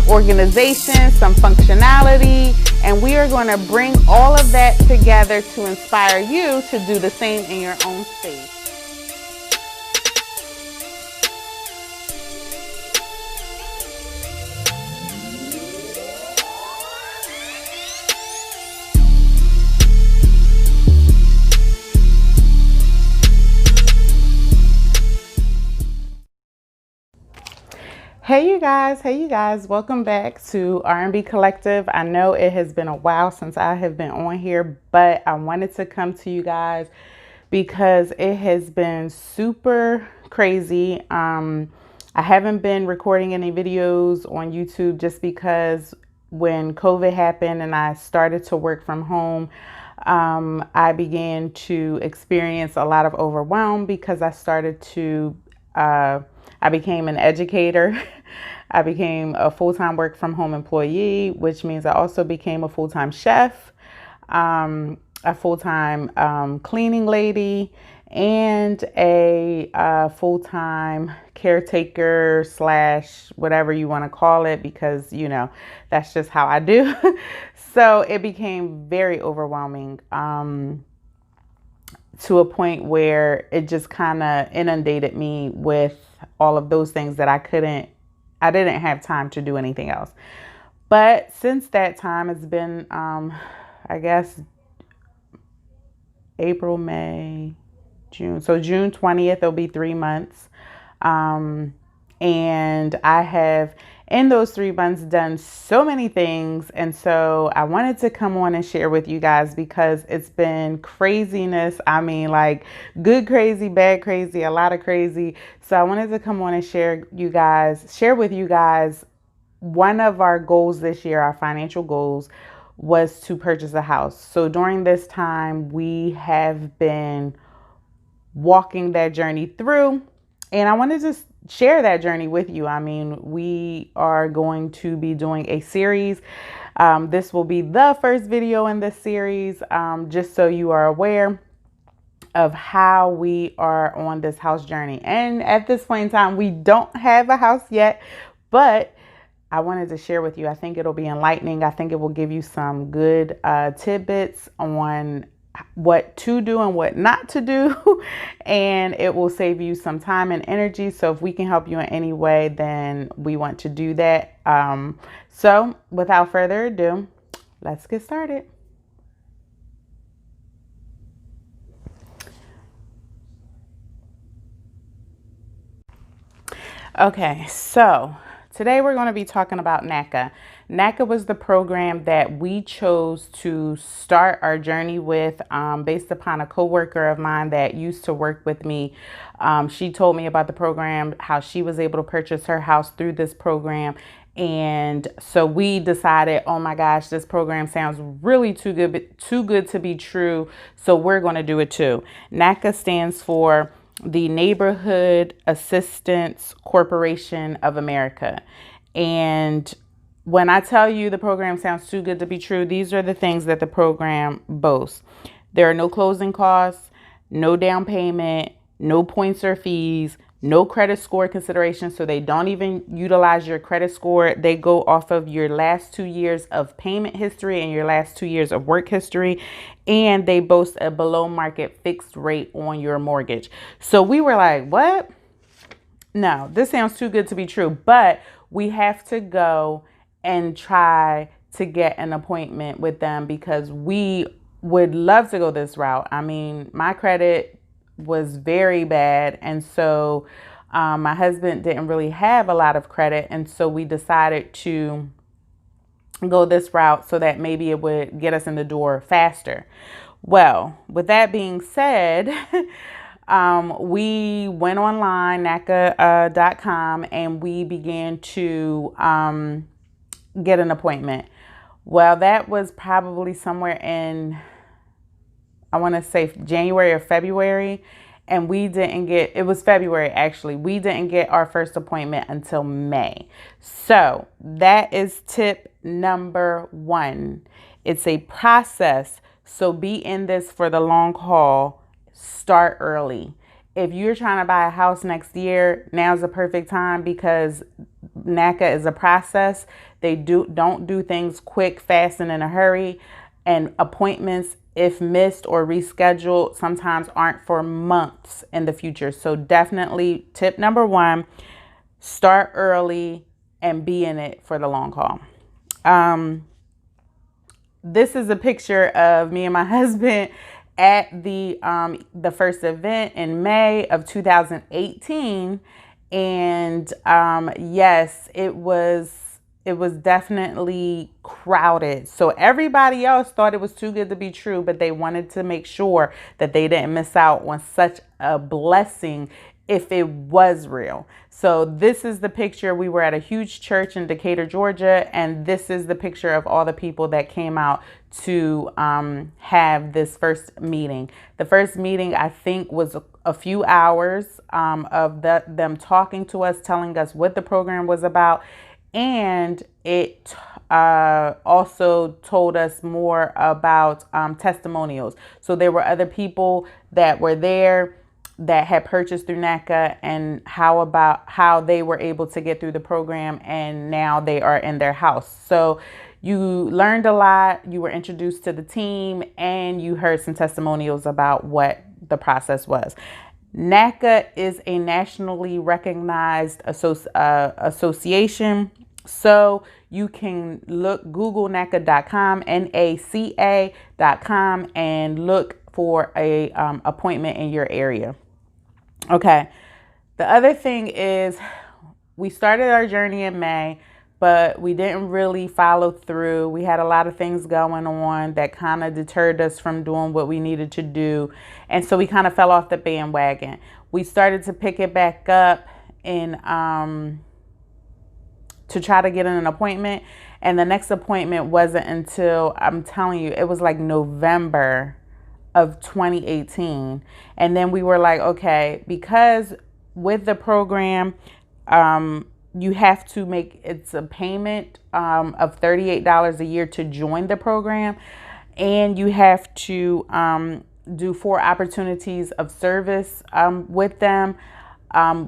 organization, some functionality, and we are going to bring all of that together to inspire you to do the same in your own space. Hey you guys, welcome back to R&B Collective. I know it has been a while since I have been on here, but I wanted to come to you guys because it has been super crazy. I haven't been recording any videos on YouTube just because when COVID happened and I started to work from home, I began to experience a lot of overwhelm because I became an educator. I became a full-time work from home employee, which means I also became a full-time chef, a full-time cleaning lady, and a full-time caretaker / whatever you want to call it, because, you know, that's just how I do. So it became very overwhelming to a point where it just kind of inundated me with all of those things that I didn't have time to do anything else. But since that time, it's been, I guess, April, May, June. So June 20th, it'll be 3 months. And I have, in those 3 months, done so many things. And so I wanted to come on and share with you guys because it's been craziness. I mean, like good crazy, bad crazy, a lot of crazy. So I wanted to come on and share with you guys one of our goals this year, our financial goals, was to purchase a house. So during this time, we have been walking that journey through, and I wanted to share that journey with you. I mean, we are going to be doing a series. This will be the first video in this series, just so you are aware of how we are on this house journey. And at this point in time, we don't have a house yet, but I wanted to share with you. I think it'll be enlightening. I think it will give you some good tidbits on what to do and what not to do, and it will save you some time and energy. So if we can help you in any way, then we want to do that. So without further ado, let's get started. Okay, so today we're going to be talking about NACA. NACA was the program that we chose to start our journey with, based upon a coworker of mine that used to work with me. She told me about the program, how she was able to purchase her house through this program. And so we decided, oh my gosh, this program sounds really too good to be true. So we're going to do it too. NACA stands for the Neighborhood Assistance Corporation of America. And when I tell you the program sounds too good to be true, these are the things that the program boasts. There are no closing costs, no down payment, no points or fees, no credit score consideration. So they don't even utilize your credit score. They go off of your last 2 years of payment history and your last 2 years of work history. And they boast a below market fixed rate on your mortgage. So we were like, what? No, this sounds too good to be true. But we have to go and try to get an appointment with them because we would love to go this route. I mean, my credit was very bad, and so my husband didn't really have a lot of credit, and so we decided to go this route so that maybe it would get us in the door faster. Well, with that being said, we went online, NACA.com, and we began to get an appointment. Well, that was probably somewhere in, I want to say January or February, and it was February actually. We didn't get our first appointment until May. So that is tip number 1. It's a process. So be in this for the long haul. Start early. If you're trying to buy a house next year, now's the perfect time because NACA is a process. They don't do things quick, fast, and in a hurry. And appointments, if missed or rescheduled, sometimes aren't for months in the future. So definitely tip number one, start early and be in it for the long haul. This is a picture of me and my husband at the first event in May of 2018. And yes, it was definitely crowded. So everybody else thought it was too good to be true, but they wanted to make sure that they didn't miss out on such a blessing if it was real. So this is the picture. We were at a huge church in Decatur, Georgia, and this is the picture of all the people that came out to have this first meeting. The first meeting, I think, was a few hours of them talking to us, telling us what the program was about. And it also told us more about testimonials. So there were other people that were there that had purchased through NACA and how they were able to get through the program, and now they are in their house. So you learned a lot, you were introduced to the team, and you heard some testimonials about what the process was. NACA is a nationally recognized association. So you can Google NACA.com, NACA.com, and look for a appointment in your area. Okay. The other thing is we started our journey in May, but we didn't really follow through. We had a lot of things going on that kind of deterred us from doing what we needed to do. And so we kind of fell off the bandwagon. We started to pick it back up in to try to get in an appointment. And the next appointment wasn't until, I'm telling you, it was like November of 2018. And then we were like, okay, because with the program, you have to make, it's a payment of $38 a year to join the program. And you have to do 4 opportunities of service with them.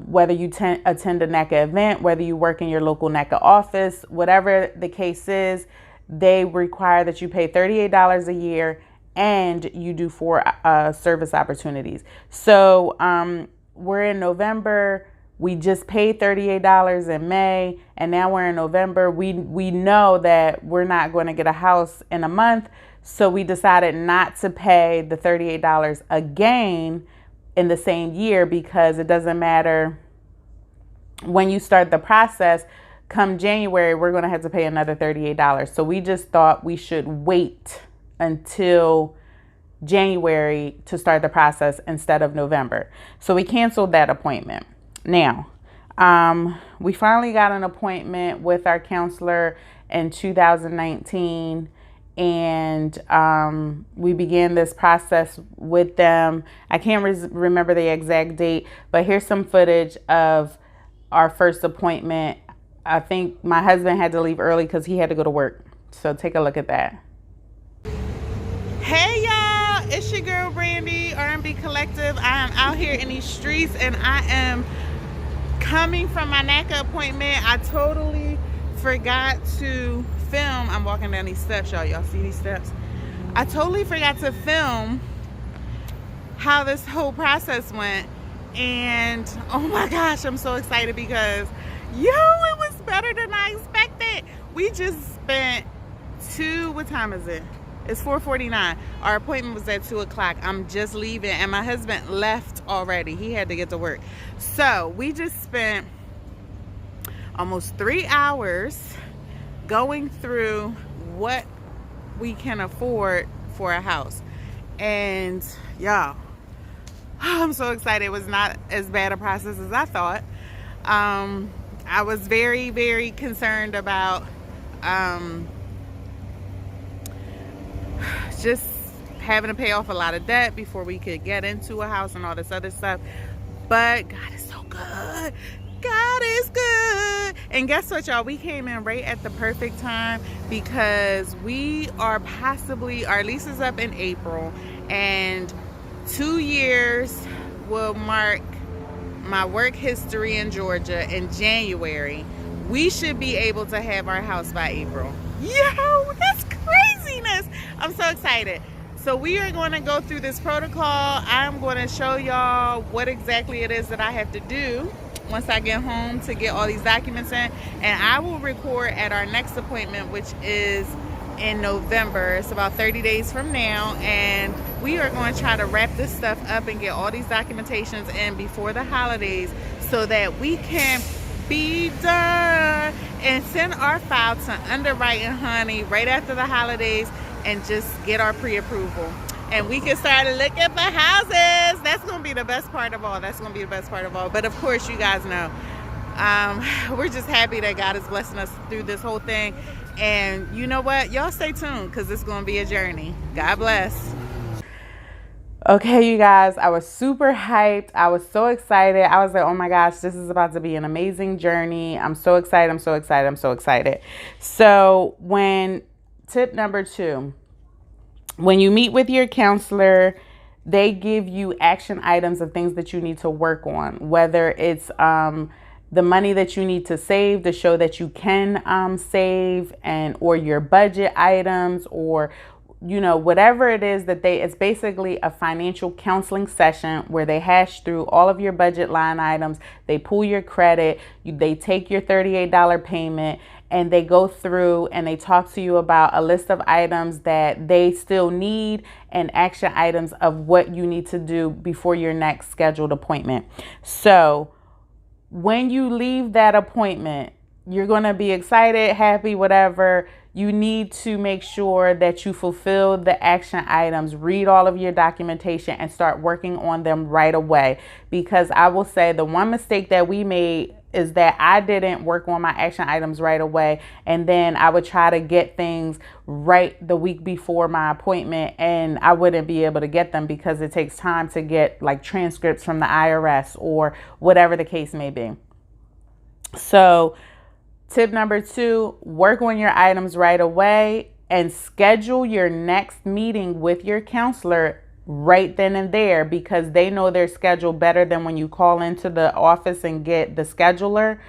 Whether you attend a NACA event, whether you work in your local NACA office, whatever the case is, they require that you pay $38 a year and you do 4 service opportunities. So we're in November. We just paid $38 in May, and now we're in November. We know that we're not going to get a house in a month, so we decided not to pay the $38 again in the same year, because it doesn't matter when you start the process. Come January, we're going to have to pay another $38. So we just thought we should wait until January to start the process instead of November. So we canceled that appointment. Now, we finally got an appointment with our counselor in 2019. And we began this process with them. I can't remember the exact date, but here's some footage of our first appointment. I think my husband had to leave early because he had to go to work. So take a look at that. Hey y'all, it's your girl Brandy, R&B Collective. I am out here in these streets and I am coming from my NACA appointment. I totally forgot to film. I'm walking down these steps, y'all see these steps? I totally forgot to film how this whole process went, and oh my gosh, I'm so excited because it was better than I expected. We just spent what time is it? It's 4:49. Our appointment was at 2 o'clock. I'm just leaving and my husband left already. He had to get to work. So we just spent almost 3 hours going through what we can afford for a house. And y'all, I'm so excited. It was not as bad a process as I thought. I was very, very concerned about just having to pay off a lot of debt before we could get into a house and all this other stuff. But God is so good. God is good. And guess what, y'all? We came in right at the perfect time, because we are possibly, our lease is up in April, and 2 years will mark my work history in Georgia in January, we should be able to have our house by April. Yo, that's craziness. I'm so excited. So we are going to go through this protocol. I'm going to show y'all what exactly it is that I have to do once I get home to get all these documents in. And I will record at our next appointment, which is in November. It's about 30 days from now. And we are going to try to wrap this stuff up and get all these documentations in before the holidays so that we can be done and send our file to underwriting, honey, right after the holidays, and just get our pre-approval, and we can start looking for houses. That's gonna be the best part of all. But of course, you guys know, we're just happy that God is blessing us through this whole thing. And you know what, y'all stay tuned, because it's gonna be a journey. God bless. Okay, you guys, I was super hyped. I was so excited. I was like, oh my gosh, this is about to be an amazing journey. I'm so excited. So tip number 2, when you meet with your counselor, they give you action items of things that you need to work on, whether it's the money that you need to save to show that you can save, or your budget items, or whatever it is that it's basically a financial counseling session where they hash through all of your budget line items. They pull your credit, they take your $38 payment, and they go through and they talk to you about a list of items that they still need and action items of what you need to do before your next scheduled appointment. So when you leave that appointment, you're going to be excited, happy, whatever. You need to make sure that you fulfill the action items, read all of your documentation, and start working on them right away. Because I will say the one mistake that we made is that I didn't work on my action items right away. And then I would try to get things right the week before my appointment, and I wouldn't be able to get them because it takes time to get like transcripts from the IRS or whatever the case may be. So tip number 2, work on your items right away and schedule your next meeting with your counselor right then and there, because they know their schedule better than when you call into the office and get the scheduler.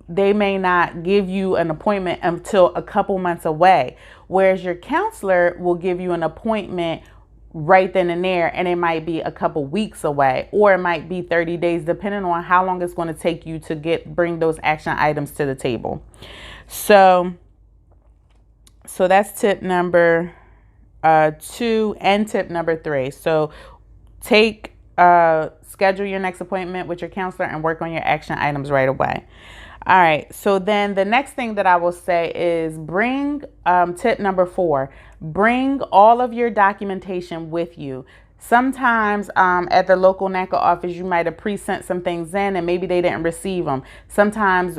They may not give you an appointment until a couple months away, whereas your counselor will give you an appointment right then and there, and it might be a couple weeks away, or it might be 30 days, depending on how long it's going to take you to bring those action items to the table. So that's tip number 2 and tip number 3. So schedule your next appointment with your counselor and work on your action items right away. All right. So then the next thing that I will say is bring tip number 4, bring all of your documentation with you. Sometimes at the local NACA office, you might have pre-sent some things in and maybe they didn't receive them. Sometimes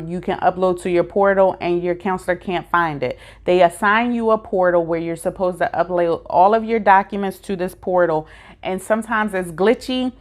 you can upload to your portal and your counselor can't find it. They assign you a portal where you're supposed to upload all of your documents to this portal. And sometimes it's glitchy,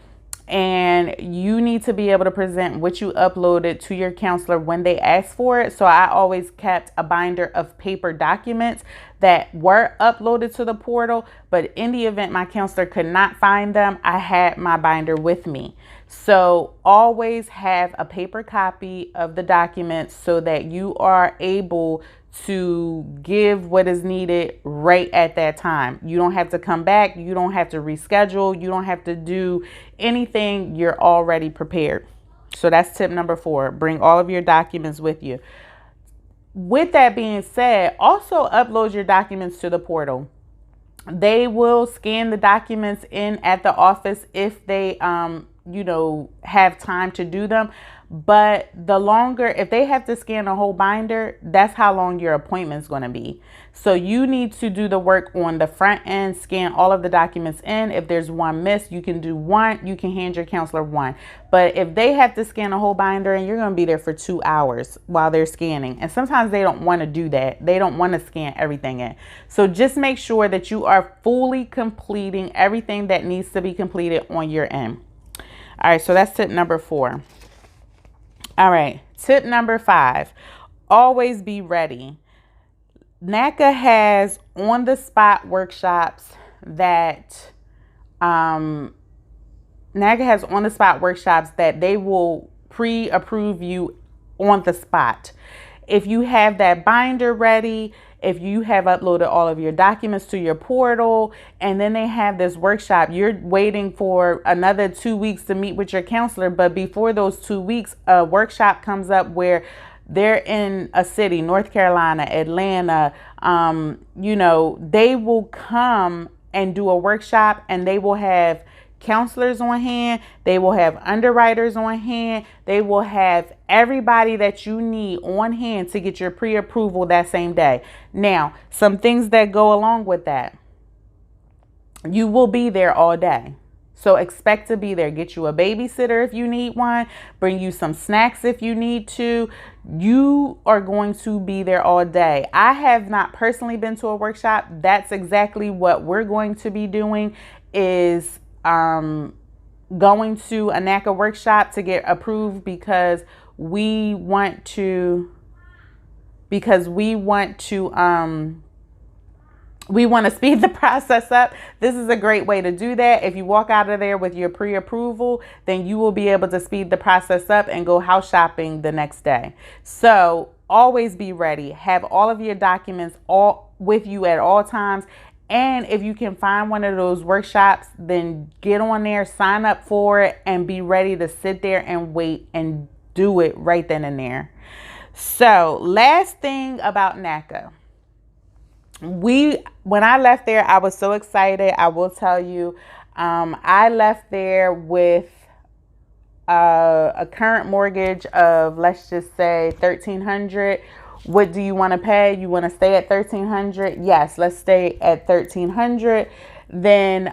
and you need to be able to present what you uploaded to your counselor when they ask for it. So I always kept a binder of paper documents that were uploaded to the portal, but in the event my counselor could not find them, I had my binder with me. So always have a paper copy of the documents so that you are able to give what is needed right at that time. You don't have to come back. You don't have to reschedule. You don't have to do anything. You're already prepared. So that's tip number 4. Bring all of your documents with you. With that being said, also upload your documents to the portal. They will scan the documents in at the office if they, have time to do them. But if they have to scan a whole binder, that's how long your appointment is going to be. So you need to do the work on the front end, scan all of the documents in. If there's one missed, you can do one. You can hand your counselor one. But if they have to scan a whole binder, and you're going to be there for 2 hours while they're scanning. And sometimes they don't want to do that. They don't want to scan everything in. So just make sure that you are fully completing everything that needs to be completed on your end. All right, so that's tip number 4. All right, tip number 5, always be ready. NACA has on-the-spot workshops that they will pre-approve you on the spot. If you have that binder ready, if you have uploaded all of your documents to your portal, and then they have this workshop, you're waiting for another 2 weeks to meet with your counselor. But before those 2 weeks, a workshop comes up where they're in a city, North Carolina, Atlanta, they will come and do a workshop, and they will have counselors on hand, they will have underwriters on hand, they will have everybody that you need on hand to get your pre-approval that same day. Now, some things that go along with that: you will be there all day. So expect to be there. Get you a babysitter if you need one. Bring you some snacks if you need to. You are going to be there all day. I have not personally been to a workshop. That's exactly what we're going to be doing, is going to a NACA workshop to get approved, because we want to speed the process up. This is a great way to do that. If you walk out of there with your pre-approval, then you will be able to speed the process up and go house shopping the next day. So always be ready. Have all of your documents all with you at all times. And if you can find one of those workshops, then get on there, sign up for it, and be ready to sit there and wait and do it right then and there. So last thing about NACA. When I left there, I was so excited. I will tell you, I left there with a current mortgage of, let's just say, $1,300. What do you want to pay? You want to stay at $1,300? Yes, let's stay at $1,300. Then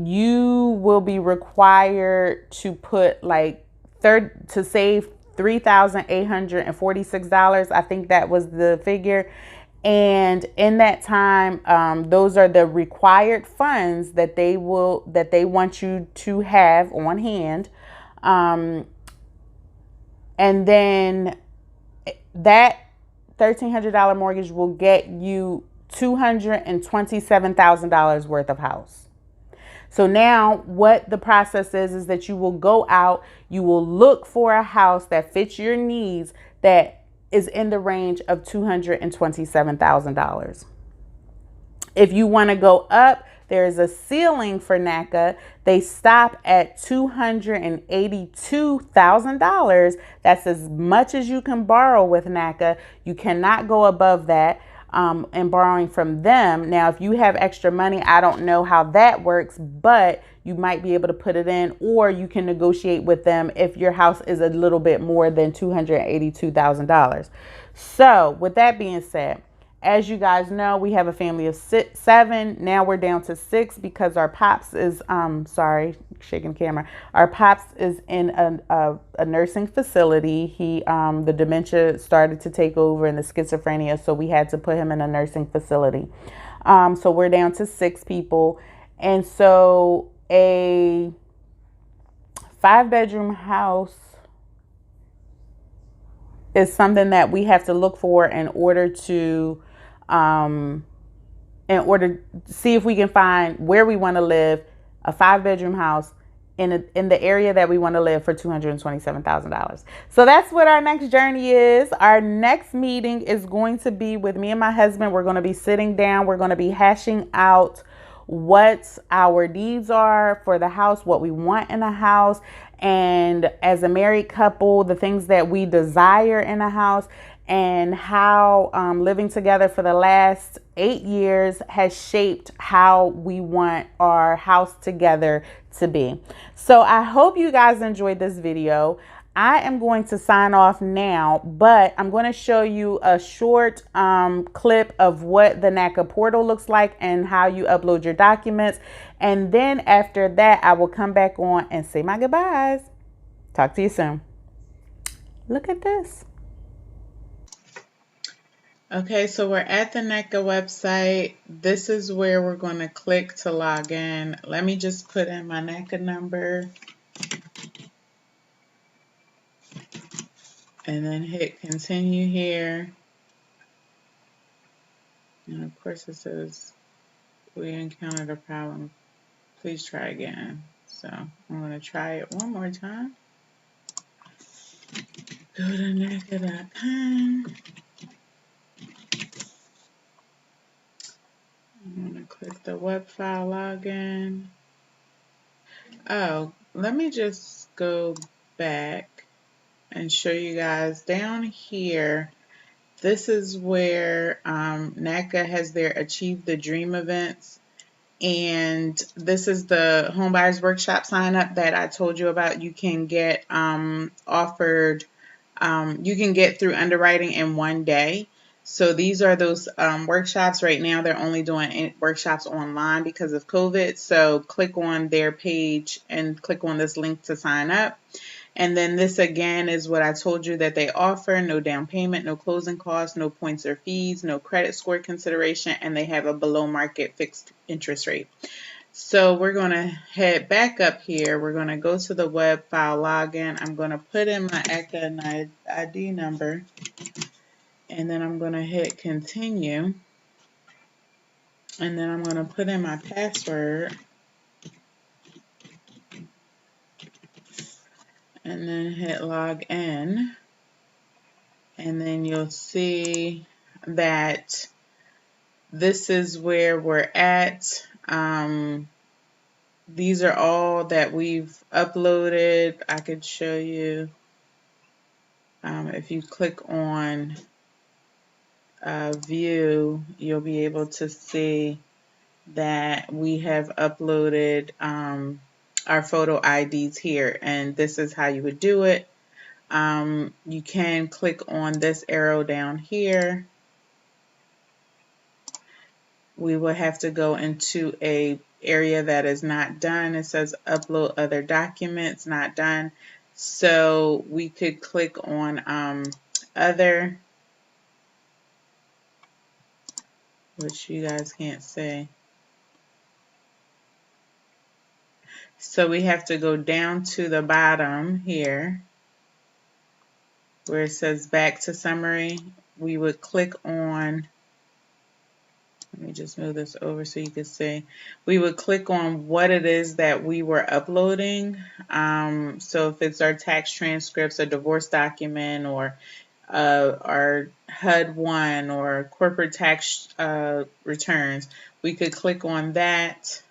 you will be required to put to save $3,846. I think that was the figure. And in that time, those are the required funds that they want you to have on hand. And then that $1,300 mortgage will get you $227,000 worth of house. So now what the process is that you will go out, you will look for a house that fits your needs, that is in the range of $227,000. If you want to go up, there is a ceiling for NACA. They stop at $282,000. That's as much as you can borrow with NACA. You cannot go above that in borrowing from them. Now, if you have extra money, I don't know how that works, but you might be able to put it in, or you can negotiate with them if your house is a little bit more than $282,000. So with that being said, as you guys know, we have a family of 7. Now we're down to 6 because our pops is, sorry, shaking the camera. Our pops is in a nursing facility. The dementia started to take over and the schizophrenia, so we had to put him in a nursing facility. So we're down to 6 people. And so a 5-bedroom house is something that we have to look for in order to see if we can find where we want to live, a 5-bedroom house in the area that we want to live for $227,000. So that's what our next journey is. Our next meeting is going to be with me and my husband. We're going to be sitting down. We're going to be hashing out what our needs are for the house, what we want in a house, and as a married couple, the things that we desire in a house, and how living together for the last 8 years has shaped how we want our house together to be. So I hope you guys enjoyed this video. I am going to sign off now, but I'm going to show you a short clip of what the NACA portal looks like and how you upload your documents. And then after that, I will come back on and say my goodbyes. Talk to you soon. Look at this. Okay, so we're at the NACA website. This is where we're going to click to log in. Let me just put in my NACA number. And then hit continue here. And of course it says, we encountered a problem. Please try again. So I'm going to try it one more time. Go to NACA.com. I'm going to click the web file login. Oh, let me just go back and show you guys down here. This is where NACA has their Achieve the Dream events. And this is the Homebuyers Workshop sign up that I told you about. You can get offered, you can get through underwriting in 1 day. So these are those workshops. Right now they're only doing workshops online because of COVID. So click on their page and click on this link to sign up. And then this again is what I told you that they offer: no down payment, no closing costs, no points or fees, no credit score consideration, and they have a below market fixed interest rate. So we're going to head back up here. We're going to go to the web file login. I'm going to put in my NACA ID number, and then I'm going to hit continue, and then I'm going to put in my password, and then hit log in. And then you'll see that this is where we're at. These are all that we've uploaded. I could show you. If you click on view, you'll be able to see that we have uploaded our photo IDs here, and this is how you would do it. You can click on this arrow down here. We will have to go into a area that is not done. It says upload other documents, not done. So we could click on other, which you guys can't see. So we have to go down to the bottom here where it says back to summary. We would click on, let me just move this over so you can see. We would click on what it is that we were uploading. So if it's our tax transcripts, a divorce document, or our HUD-1 or corporate tax returns, we could click on that.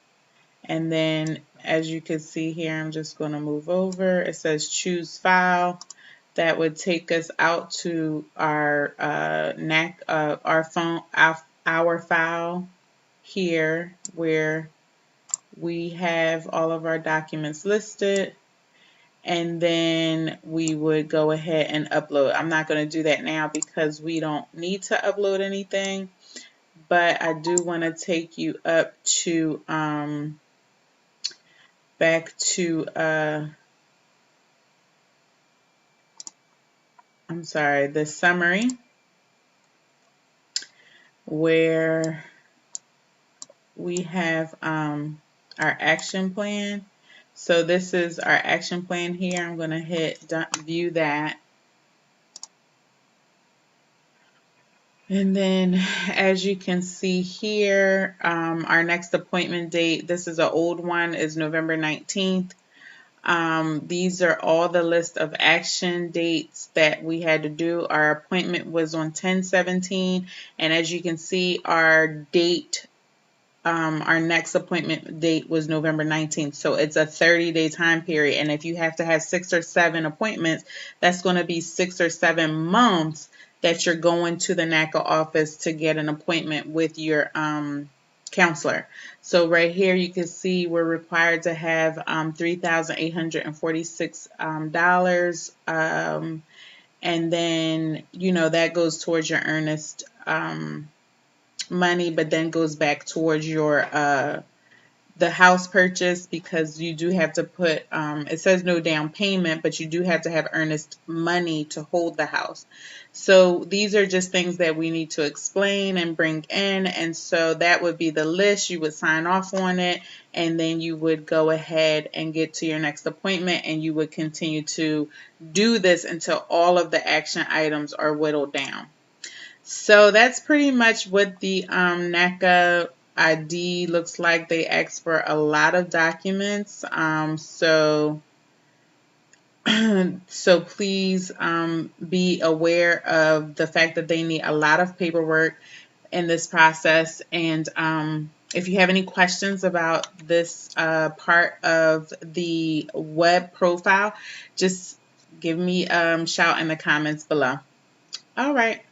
And then as you can see here, I'm just going to move over. It says choose file. That would take us out to our our file here where we have all of our documents listed, and then we would go ahead and upload. I'm not going to do that now because we don't need to upload anything, but I do want to take you up to back to I'm sorry, the summary, where we have our action plan. So this is our action plan here. I'm going to hit view that. And then as you can see here, our next appointment date, this is an old one, is November 19th. These are all the list of action dates that we had to do. Our appointment was on 10/17, and as you can see, our date, our next appointment date was November 19th. So it's a 30-day time period, and if you have to have 6 or 7 appointments, that's going to be 6 or 7 months that you're going to the NACA office to get an appointment with your counselor. So right here you can see we're required to have $3,846, and then that goes towards your earnest money, but then goes back towards your the house purchase, because you do have to put it says no down payment, but you do have to have earnest money to hold the house. So these are just things that we need to explain and bring in, and so that would be the list. You would sign off on it, and then you would go ahead and get to your next appointment, and you would continue to do this until all of the action items are whittled down. So that's pretty much what the NACA ID looks like. They ask for a lot of documents. So So please be aware of the fact that they need a lot of paperwork in this process. And if you have any questions about this part of the web profile, just give me a shout in the comments below. All right,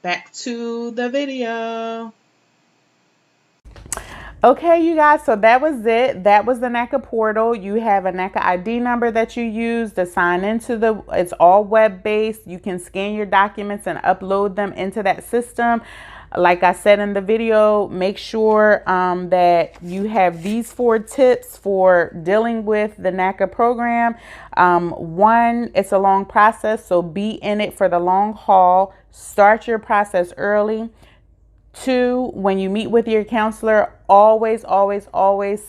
back to the video. Okay, you guys, so that was it. That was the NACA portal. You have a NACA ID number that you use to sign into it's all web-based. You can scan your documents and upload them into that system. Like I said in the video, make sure that you have these 4 tips for dealing with the NACA program. 1, it's a long process, so be in it for the long haul. Start your process early. 2, when you meet with your counselor, always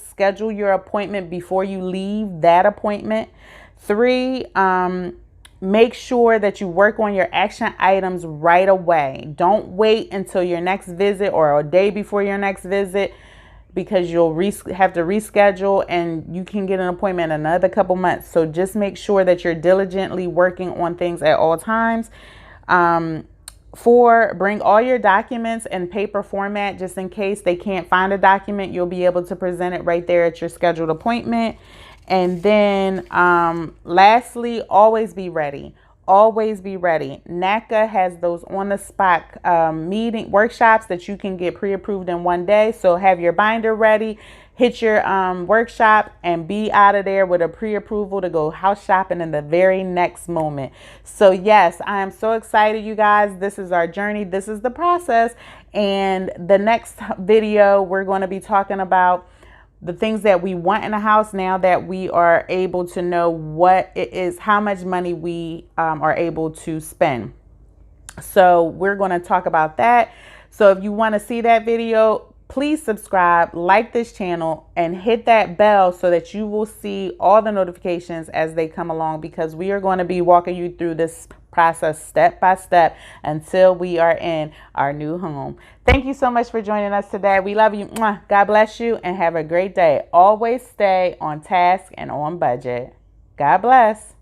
schedule your appointment before you leave that appointment. 3, make sure that you work on your action items right away. Don't wait until your next visit or a day before your next visit, because you'll have to reschedule and you can get an appointment in another couple months. So just make sure that you're diligently working on things at all times. 4, bring all your documents in paper format, just in case they can't find a document. You'll be able to present it right there at your scheduled appointment. And then lastly, always be ready. Always be ready. NACA has those on the spot workshops that you can get pre-approved in 1 day. So have your binder ready, hit your workshop, and be out of there with a pre-approval to go house shopping in the very next moment. So yes, I am so excited, you guys. This is our journey. This is the process. And the next video, we're going to be talking about the things that we want in a house now that we are able to know what it is, how much money we are able to spend. So we're going to talk about that. So if you want to see that video, please subscribe, like this channel, and hit that bell so that you will see all the notifications as they come along, because we are going to be walking you through this process step by step until we are in our new home. Thank you so much for joining us today. We love you. God bless you and have a great day. Always stay on task and on budget. God bless.